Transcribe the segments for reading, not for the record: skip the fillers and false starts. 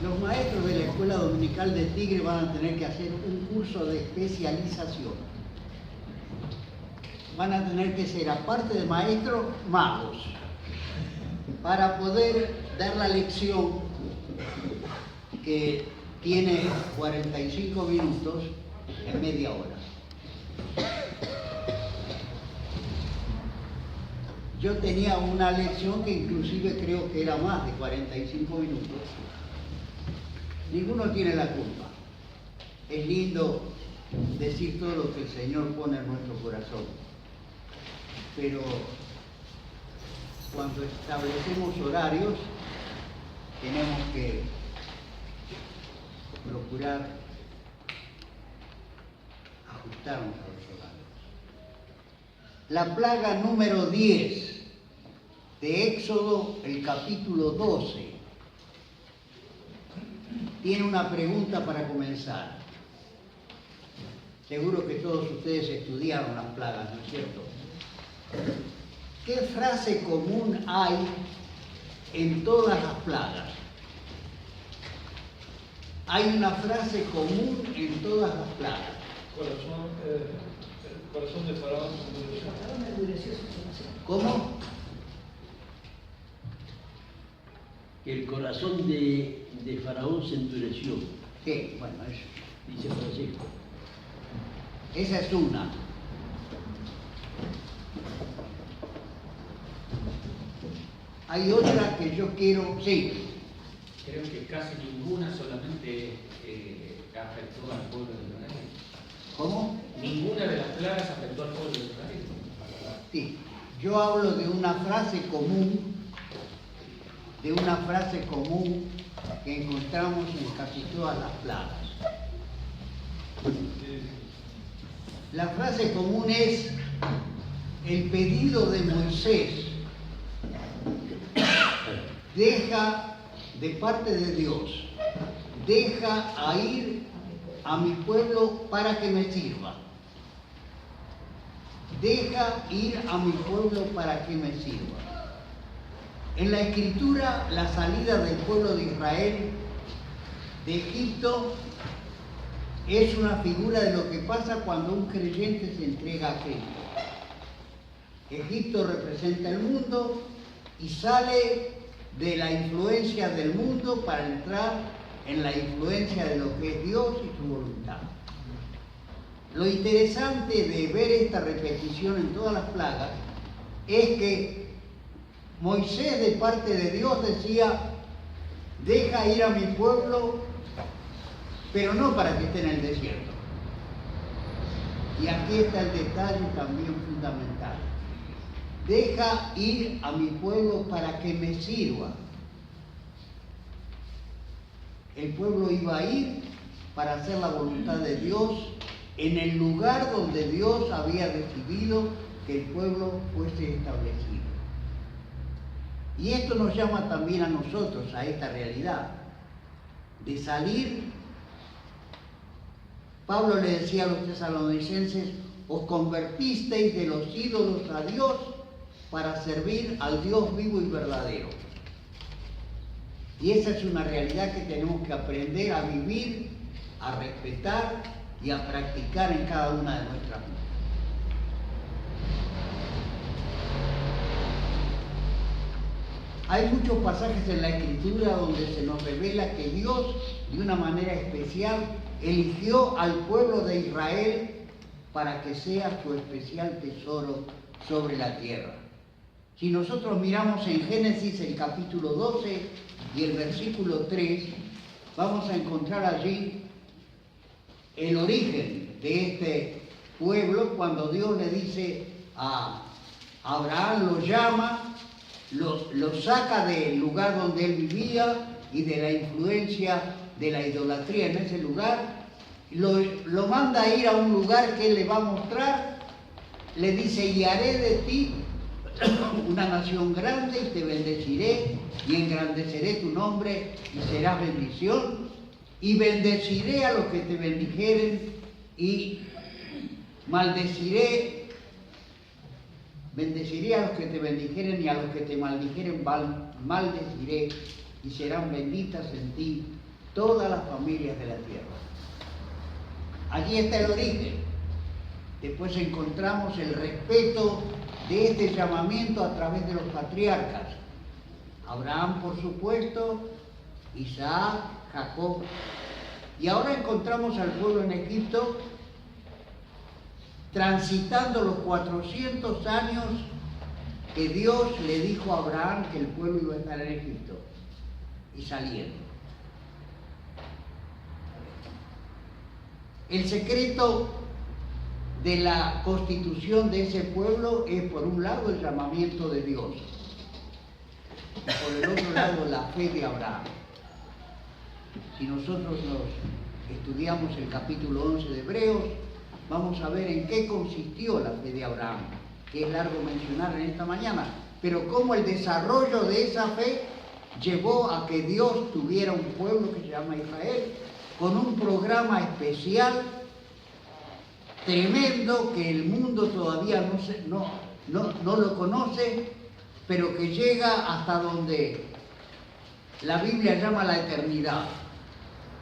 Los maestros de la escuela dominical de Tigre van a tener que hacer un curso de especialización. Van a tener que ser, aparte de maestros, magos, para poder dar la lección que tiene 45 minutos en media hora. Yo tenía una lección que inclusive creo que era más de 45 minutos. Ninguno tiene la culpa. Es lindo decir todo lo que el Señor pone en nuestro corazón. Pero cuando establecemos horarios, tenemos que procurar ajustarnos a los horarios. La plaga número 10 de Éxodo, el capítulo 12, tiene una pregunta para comenzar. Seguro que todos ustedes estudiaron las plagas, ¿no es cierto? ¿Qué frase común hay en todas las plagas? Hay una frase común en todas las plagas. El corazón de Faraón se endureció. ¿Cómo? Que el corazón de Faraón se endureció. Sí, bueno, eso. Dice Francisco. Esa es una. Hay otra que yo quiero, sí. Creo que casi ninguna solamente afectó al pueblo de Israel. ¿Cómo? Ninguna de las plagas afectó al pueblo de Israel. Sí. Yo hablo de una frase común, que encontramos en casi todas las plagas. La frase común es el pedido de Moisés. Deja, de parte de Dios, deja a ir a mi pueblo para que me sirva. Deja ir a mi pueblo para que me sirva. En la Escritura, la salida del pueblo de Israel de Egipto es una figura de lo que pasa cuando un creyente se entrega a Cristo. Egipto representa el mundo y sale de la influencia del mundo para entrar en la influencia de lo que es Dios y su voluntad. Lo interesante de ver esta repetición en todas las plagas es que Moisés, de parte de Dios, decía: deja ir a mi pueblo, pero no para que esté en el desierto. Y aquí está el detalle también fundamental. Deja ir a mi pueblo para que me sirva. El pueblo iba a ir para hacer la voluntad de Dios en el lugar donde Dios había decidido que el pueblo fuese establecido. Y esto nos llama también a nosotros, a esta realidad, de salir. Pablo le decía a los tesalonicenses: os convertisteis de los ídolos a Dios para servir al Dios vivo y verdadero. Y esa es una realidad que tenemos que aprender a vivir, a respetar y a practicar en cada una de nuestras vidas. Hay muchos pasajes en la Escritura donde se nos revela que Dios, de una manera especial, eligió al pueblo de Israel para que sea su especial tesoro sobre la tierra. Si nosotros miramos en Génesis el capítulo 12 y el versículo 3, vamos a encontrar allí el origen de este pueblo, cuando Dios le dice a Abraham, lo llama, lo saca del lugar donde él vivía y de la influencia de la idolatría en ese lugar, lo manda a ir a un lugar que él le va a mostrar, le dice: y haré de ti una nación grande y te bendeciré y engrandeceré tu nombre y serás bendición, y bendeciré a los que te bendijeren y bendeciré a los que te bendijeren y a los que te maldijeren maldeciré, y serán benditas en ti todas las familias de la tierra. Allí está el origen. Después encontramos el respeto de este llamamiento a través de los patriarcas. Abraham, por supuesto, Isaac, Jacob. Y ahora encontramos al pueblo en Egipto transitando los 400 años que Dios le dijo a Abraham que el pueblo iba a estar en Egipto, y saliendo. El secreto de la constitución de ese pueblo es, por un lado, el llamamiento de Dios, y por el otro lado, la fe de Abraham. Si nosotros estudiamos el capítulo 11 de Hebreos, vamos a ver en qué consistió la fe de Abraham, que es largo mencionar en esta mañana, pero cómo el desarrollo de esa fe llevó a que Dios tuviera un pueblo que se llama Israel, con un programa especial, tremendo, que el mundo todavía no lo conoce, pero que llega hasta donde la Biblia llama la eternidad,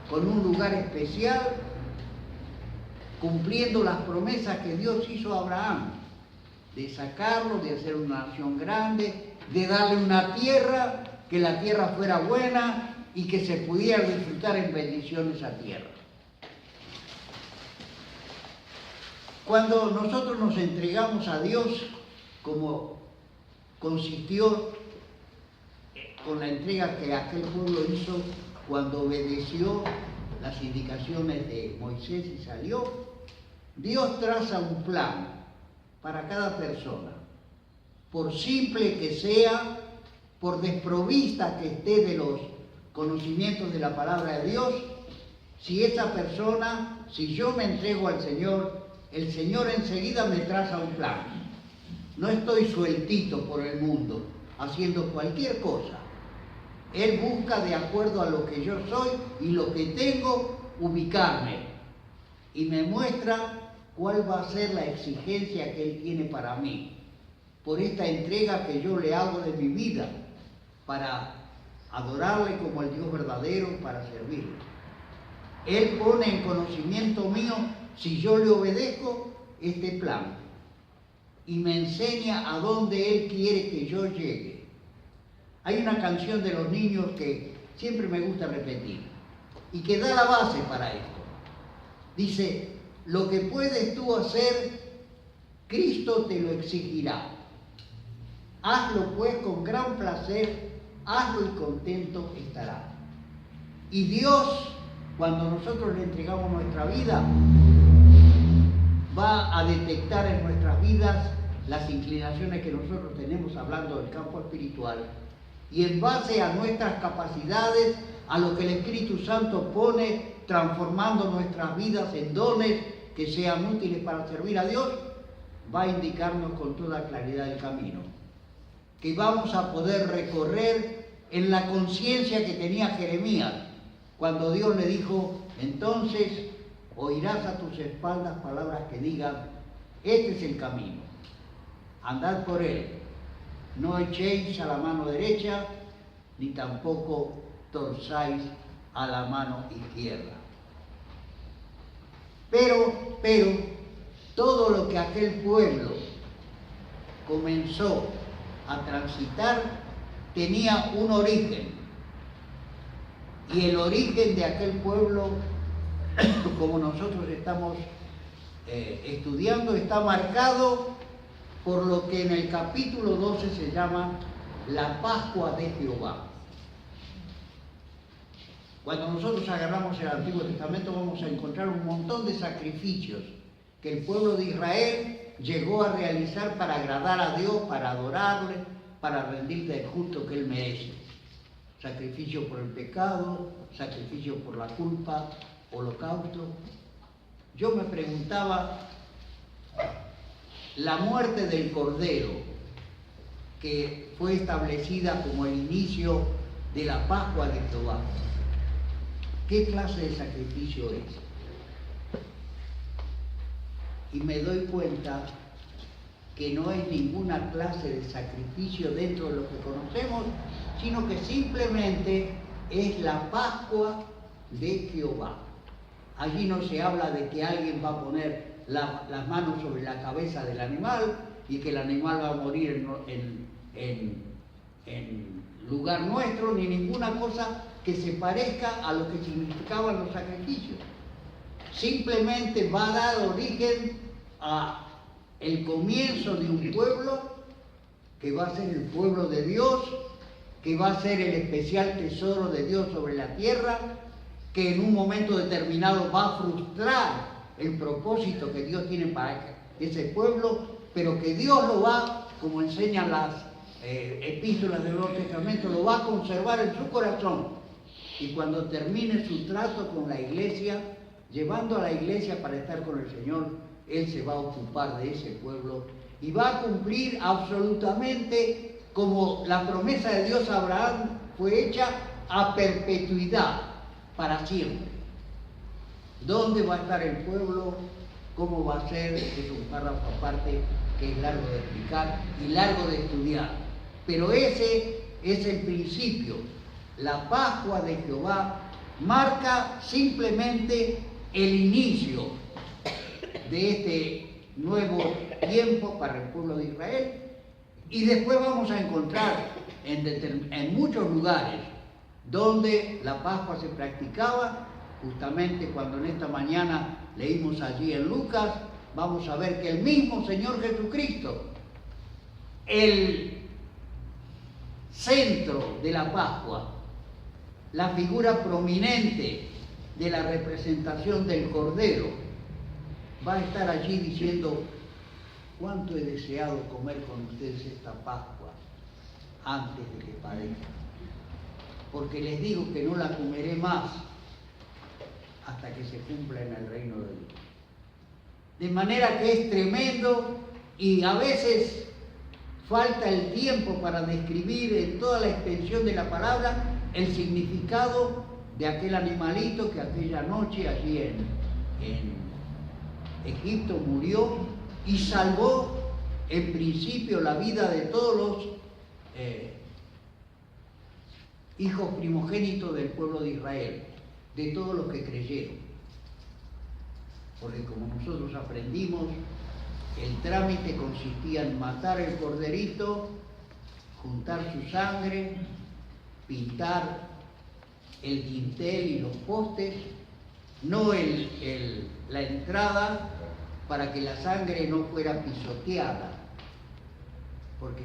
con un lugar especial, cumpliendo las promesas que Dios hizo a Abraham, de sacarlo, de hacer una nación grande, de darle una tierra, que la tierra fuera buena y que se pudiera disfrutar en bendiciones a tierra. Cuando nosotros nos entregamos a Dios, como consistió con la entrega que aquel pueblo hizo cuando obedeció las indicaciones de Moisés y salió, Dios traza un plan para cada persona, por simple que sea, por desprovista que esté de los conocimientos de la palabra de Dios. Si esa persona, si yo me entrego al Señor, el Señor enseguida me traza un plan. No estoy sueltito por el mundo haciendo cualquier cosa. Él busca, de acuerdo a lo que yo soy y lo que tengo, ubicarme, y me muestra cuál va a ser la exigencia que Él tiene para mí, por esta entrega que yo le hago de mi vida, para adorarle como el Dios verdadero, para servirle. Él pone en conocimiento mío, si yo le obedezco, este plan, y me enseña a dónde Él quiere que yo llegue. Hay una canción de los niños que siempre me gusta repetir, y que da la base para esto. Dice: lo que puedes tú hacer, Cristo te lo exigirá. Hazlo pues con gran placer, hazlo y contento estará. Y Dios, cuando nosotros le entregamos nuestra vida, va a detectar en nuestras vidas las inclinaciones que nosotros tenemos, hablando del campo espiritual, y en base a nuestras capacidades, a lo que el Espíritu Santo pone, transformando nuestras vidas en dones que sean útiles para servir a Dios, va a indicarnos con toda claridad el camino que vamos a poder recorrer, en la conciencia que tenía Jeremías cuando Dios le dijo: entonces oirás a tus espaldas palabras que digan: este es el camino, andad por él, no echéis a la mano derecha ni tampoco torzáis a la mano izquierda. Pero todo lo que aquel pueblo comenzó a transitar tenía un origen, y el origen de aquel pueblo, como nosotros estamos estudiando, está marcado por lo que en el capítulo 12 se llama la Pascua de Jehová. Cuando nosotros agarramos el Antiguo Testamento vamos a encontrar un montón de sacrificios que el pueblo de Israel llegó a realizar para agradar a Dios, para adorarle, para rendirle el culto que Él merece. Sacrificio por el pecado, sacrificio por la culpa, holocausto. Yo me preguntaba, la muerte del Cordero, que fue establecida como el inicio de la Pascua de Jehová, ¿qué clase de sacrificio es? Y me doy cuenta que no es ninguna clase de sacrificio dentro de lo que conocemos, sino que simplemente es la Pascua de Jehová. Allí no se habla de que alguien va a poner las manos sobre la cabeza del animal y que el animal va a morir en lugar nuestro, ni ninguna cosa que se parezca a lo que significaban los sacrificios. Simplemente va a dar origen a el comienzo de un pueblo que va a ser el pueblo de Dios, que va a ser el especial tesoro de Dios sobre la tierra, que en un momento determinado va a frustrar el propósito que Dios tiene para ese pueblo, pero que Dios lo va, como enseñan las epístolas del Nuevo Testamento, lo va a conservar en su corazón. Y cuando termine su trato con la iglesia, llevando a la iglesia para estar con el Señor, Él se va a ocupar de ese pueblo y va a cumplir absolutamente como la promesa de Dios a Abraham fue hecha a perpetuidad, para siempre. ¿Dónde va a estar el pueblo? ¿Cómo va a ser? Es un párrafo aparte que es largo de explicar y largo de estudiar. Pero ese es el principio. La Pascua de Jehová marca simplemente el inicio de este nuevo tiempo para el pueblo de Israel. Y después vamos a encontrar en muchos lugares donde la Pascua se practicaba, justamente cuando en esta mañana leímos allí en Lucas, vamos a ver que el mismo Señor Jesucristo, el centro de la Pascua, la figura prominente de la representación del Cordero, va a estar allí diciendo: cuánto he deseado comer con ustedes esta Pascua antes de que padezca, porque les digo que no la comeré más hasta que se cumpla en el reino de Dios. De manera que es tremendo, y a veces falta el tiempo para describir en toda la extensión de la palabra el significado de aquel animalito que aquella noche allí en Egipto murió y salvó en principio la vida de todos los hijos primogénitos del pueblo de Israel, de todos los que creyeron. Porque como nosotros aprendimos, el trámite consistía en matar el corderito, juntar su sangre, pintar el dintel y los postes, no la entrada, para que la sangre no fuera pisoteada, porque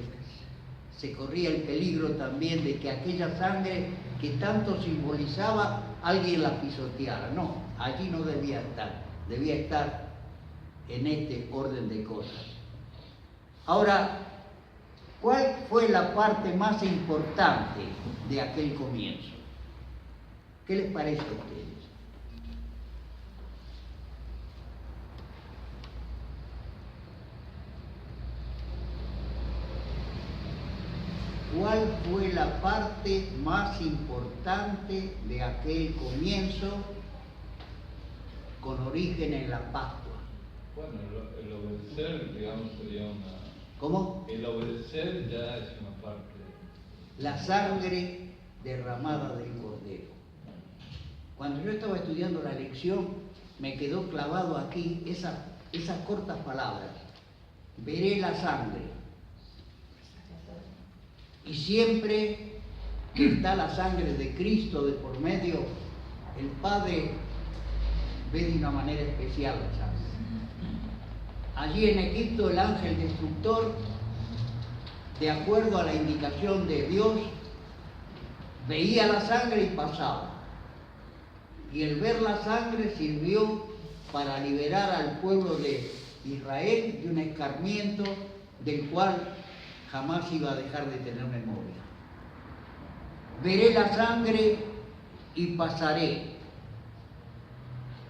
se corría el peligro también de que aquella sangre que tanto simbolizaba, alguien la pisoteara. No, allí no debía estar en este orden de cosas. Ahora, ¿cuál fue la parte más importante de aquel comienzo? ¿Qué les parece a ustedes? ¿Cuál fue la parte más importante de aquel comienzo con origen en la Pascua? Bueno, el obedecer, digamos, sería una... ¿Cómo? El obedecer ya es una parte. La sangre derramada del Cordero. Cuando yo estaba estudiando la lección, me quedó clavado aquí esas cortas palabras. Veré la sangre. Y siempre que está la sangre de Cristo de por medio, el Padre ve de una manera especial la sangre. Allí en Egipto el ángel destructor, de acuerdo a la indicación de Dios, veía la sangre y pasaba. Y el ver la sangre sirvió para liberar al pueblo de Israel de un escarmiento del cual jamás iba a dejar de tener memoria. Veré la sangre y pasaré.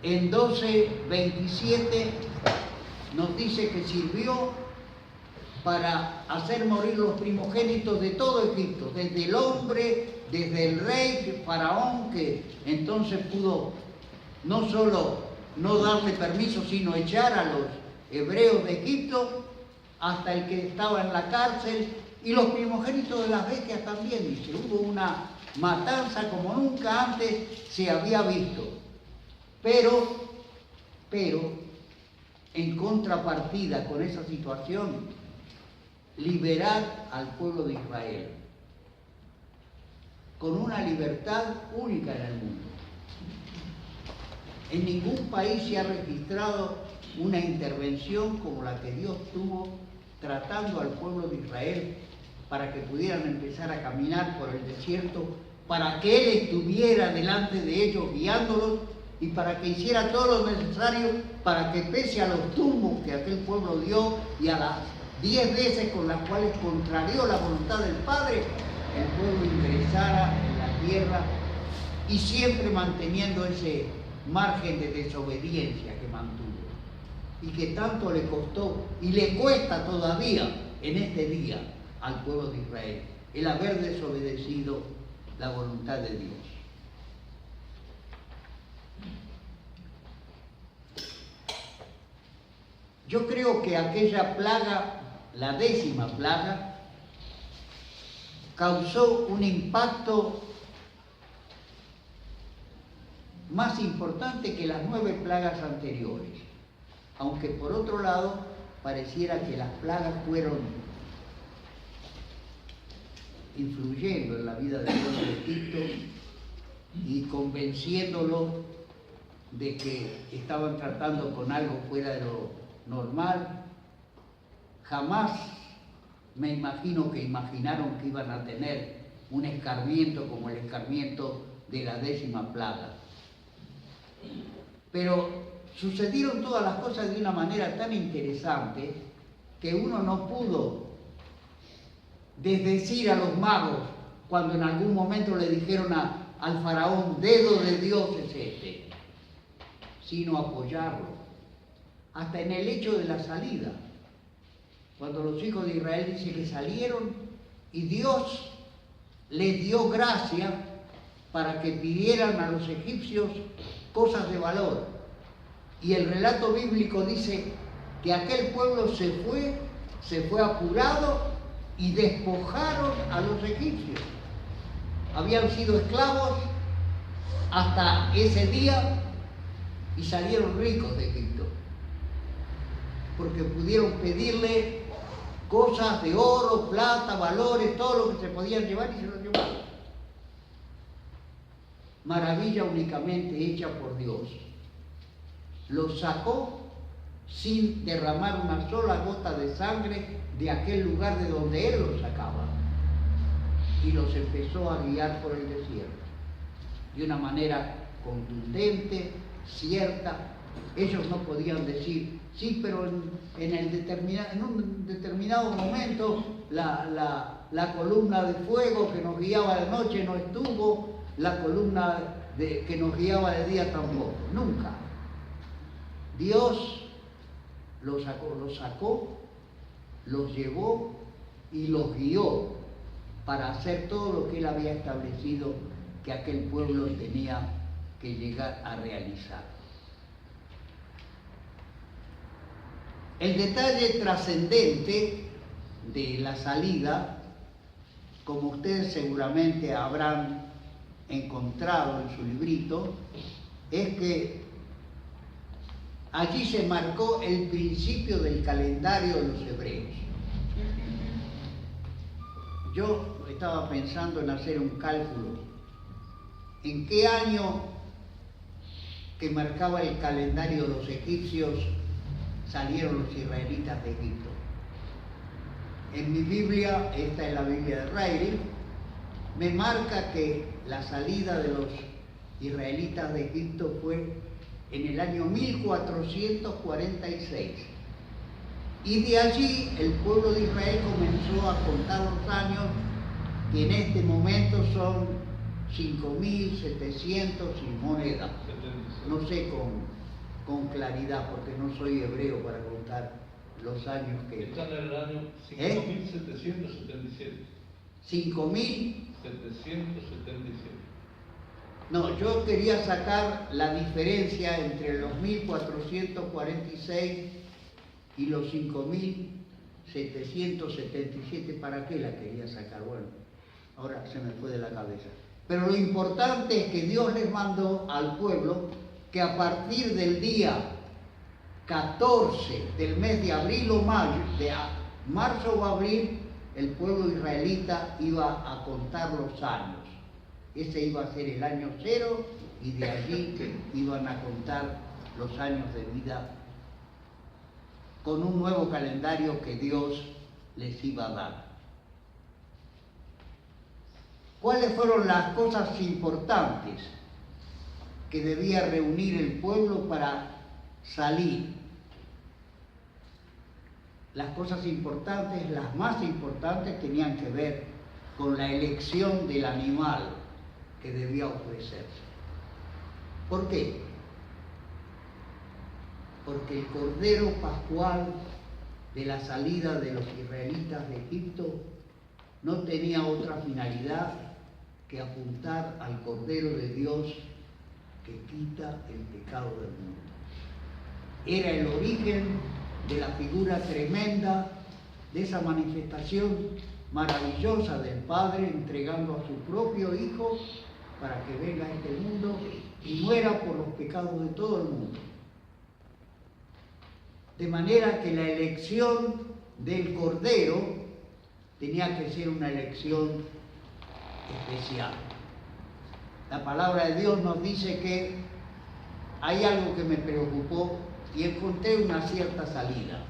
En 12:27 nos dice que sirvió para hacer morir los primogénitos de todo Egipto, desde el hombre, desde el rey, Faraón, que entonces pudo no solo no darle permiso, sino echar a los hebreos de Egipto, hasta el que estaba en la cárcel, y los primogénitos de las bestias también, dice. Hubo una matanza como nunca antes se había visto. Pero, en contrapartida con esa situación, liberar al pueblo de Israel con una libertad única en el mundo. En ningún país se ha registrado una intervención como la que Dios tuvo tratando al pueblo de Israel para que pudieran empezar a caminar por el desierto, para que Él estuviera delante de ellos guiándolos y para que hiciera todo lo necesario para que pese a los tumbos que aquel pueblo dio y a las 10 veces con las cuales contrarió la voluntad del Padre, el pueblo ingresara en la tierra y siempre manteniendo ese margen de desobediencia que mantuvo y que tanto le costó y le cuesta todavía en este día al pueblo de Israel el haber desobedecido la voluntad de Dios. Yo creo que aquella plaga, la 10ª plaga, causó un impacto más importante que las 9 plagas anteriores, aunque por otro lado pareciera que las plagas fueron influyendo en la vida del pueblo de Egipto y convenciéndolo de que estaban tratando con algo fuera de lo normal. Jamás me imagino que imaginaron que iban a tener un escarmiento como el escarmiento de la 10ª plaga. Pero sucedieron todas las cosas de una manera tan interesante que uno no pudo desdecir a los magos cuando en algún momento le dijeron al faraón, dedo de Dios es este, sino apoyarlo. Hasta en el hecho de la salida, cuando los hijos de Israel dicen que salieron y Dios les dio gracia para que pidieran a los egipcios cosas de valor. Y el relato bíblico dice que aquel pueblo se fue apurado y despojaron a los egipcios. Habían sido esclavos hasta ese día y salieron ricos de Egipto, porque pudieron pedirle cosas de oro, plata, valores, todo lo que se podían llevar y se lo llevaron. Maravilla únicamente hecha por Dios. Los sacó sin derramar una sola gota de sangre de aquel lugar de donde Él los sacaba y los empezó a guiar por el desierto de una manera contundente, cierta. Ellos no podían decir, sí, pero en un determinado momento la columna de fuego que nos guiaba de noche no estuvo, la columna que nos guiaba de día tampoco, nunca. Dios los sacó, los llevó y los guió para hacer todo lo que Él había establecido que aquel pueblo tenía que llegar a realizar. El detalle trascendente de la salida, como ustedes seguramente habrán encontrado en su librito, es que allí se marcó el principio del calendario de los hebreos. Yo estaba pensando en hacer un cálculo. ¿En qué año que marcaba el calendario de los egipcios salieron los israelitas de Egipto? En mi Biblia, esta es la Biblia de Reilly, me marca que la salida de los israelitas de Egipto fue en el año 1446. Y de allí el pueblo de Israel comenzó a contar los años, que en este momento son 5.700 y moneda. No sé con claridad, porque no soy hebreo para contar los años que... Están en el año 5.777. 5.777. No, yo quería sacar la diferencia entre los 1446 y los 5.777. ¿Para qué la quería sacar? Bueno, ahora se me fue de la cabeza. Pero lo importante es que Dios les mandó al pueblo que a partir del día 14 del mes de abril o mayo, de marzo o abril, el pueblo israelita iba a contar los años. Ese iba a ser el año 0 y de allí iban a contar los años de vida con un nuevo calendario que Dios les iba a dar. ¿Cuáles fueron las cosas importantes que debía reunir el pueblo para salir? Las cosas importantes, las más importantes, tenían que ver con la elección del animal que debía ofrecerse. ¿Por qué? Porque el cordero pascual de la salida de los israelitas de Egipto no tenía otra finalidad que apuntar al Cordero de Dios que quita el pecado del mundo. Era el origen de la figura tremenda de esa manifestación maravillosa del Padre entregando a su propio Hijo para que venga a este mundo y muera por los pecados de todo el mundo. De manera que la elección del Cordero tenía que ser una elección especial. La palabra de Dios nos dice que hay algo que me preocupó y encontré una cierta salida.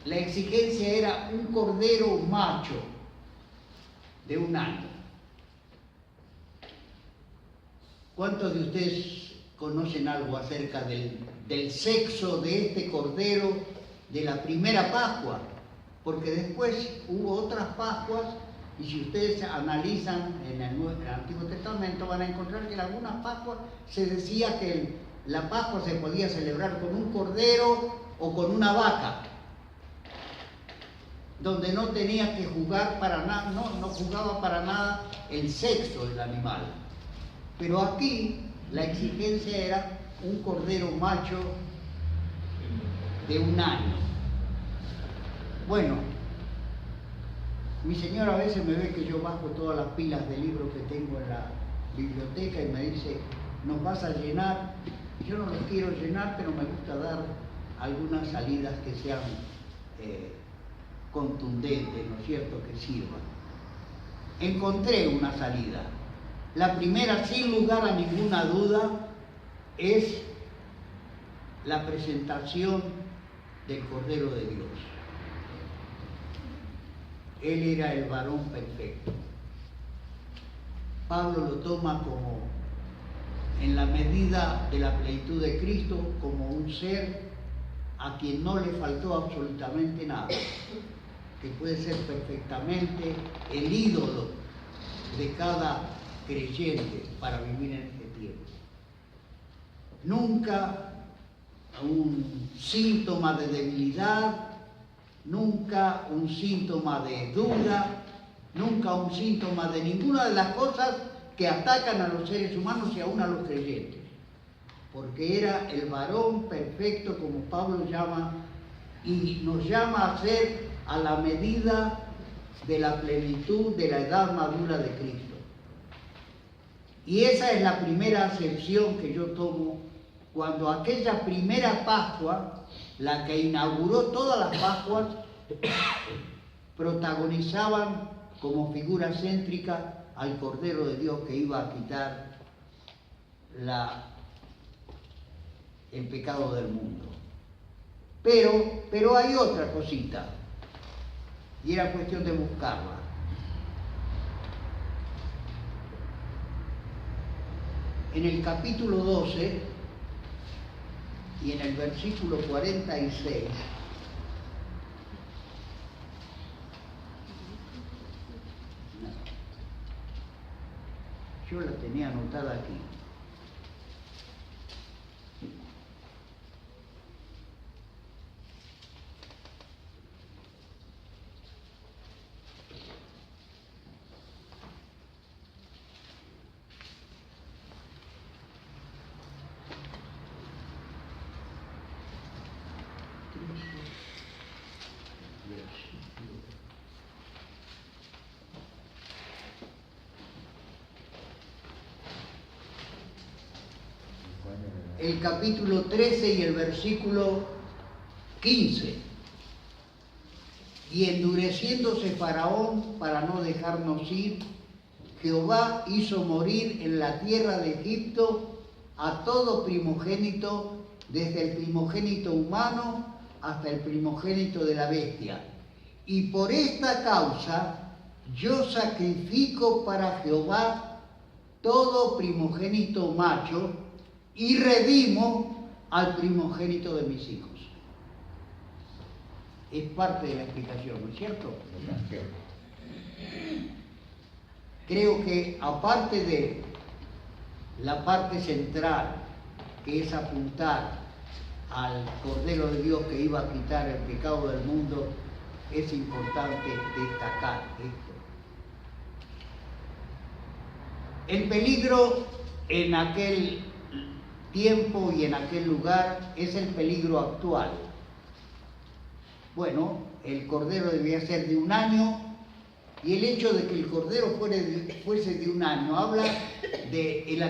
La exigencia era un cordero macho de 1 año. ¿Cuántos de ustedes conocen algo acerca del sexo de este cordero de la primera Pascua? Porque después hubo otras Pascuas y si ustedes analizan en el Antiguo Testamento van a encontrar que en algunas Pascuas se decía que la Pascua se podía celebrar con un cordero o con una vaca, donde no tenía que jugar para nada, no jugaba para nada el sexo del animal. Pero aquí la exigencia era un cordero macho de 1 año. Bueno, mi señora a veces me ve que yo bajo todas las pilas de libros que tengo en la biblioteca y me dice, ¿nos vas a llenar? Yo no los quiero llenar, pero me gusta dar algunas salidas que sean contundentes, ¿no es cierto?, que sirvan. Encontré una salida. La primera, sin lugar a ninguna duda, es la presentación del Cordero de Dios. Él era el varón perfecto. Pablo lo toma como, en la medida de la plenitud de Cristo, como un ser a quien no le faltó absolutamente nada, que puede ser perfectamente el ídolo de cada creyente para vivir en este tiempo. Nunca un síntoma de debilidad, nunca un síntoma de duda, nunca un síntoma de ninguna de las cosas que atacan a los seres humanos y aún a los creyentes. Porque era el varón perfecto, como Pablo llama, y nos llama a ser a la medida de la plenitud de la edad madura de Cristo. Y esa es la primera acepción que yo tomo cuando aquella primera Pascua, la que inauguró todas las Pascuas, protagonizaban como figura céntrica al Cordero de Dios que iba a quitar el pecado del mundo. Pero hay otra cosita, y era cuestión de buscarla. En el capítulo 12 y en el versículo 46, yo la tenía anotada aquí. el capítulo 13 y el versículo 15. Y endureciéndose Faraón para no dejarnos ir, Jehová hizo morir en la tierra de Egipto a todo primogénito, desde el primogénito humano hasta el primogénito de la bestia. Y por esta causa yo sacrifico para Jehová todo primogénito macho y redimo al primogénito de mis hijos. Es parte de la explicación, ¿no es cierto? Creo que aparte de la parte central, que es apuntar al Cordero de Dios que iba a quitar el pecado del mundo, es importante destacar esto. El peligro en aquel tiempo y en aquel lugar es el peligro actual. Bueno, el cordero debía ser de 1 año, y el hecho de que el cordero fuese de 1 año habla de el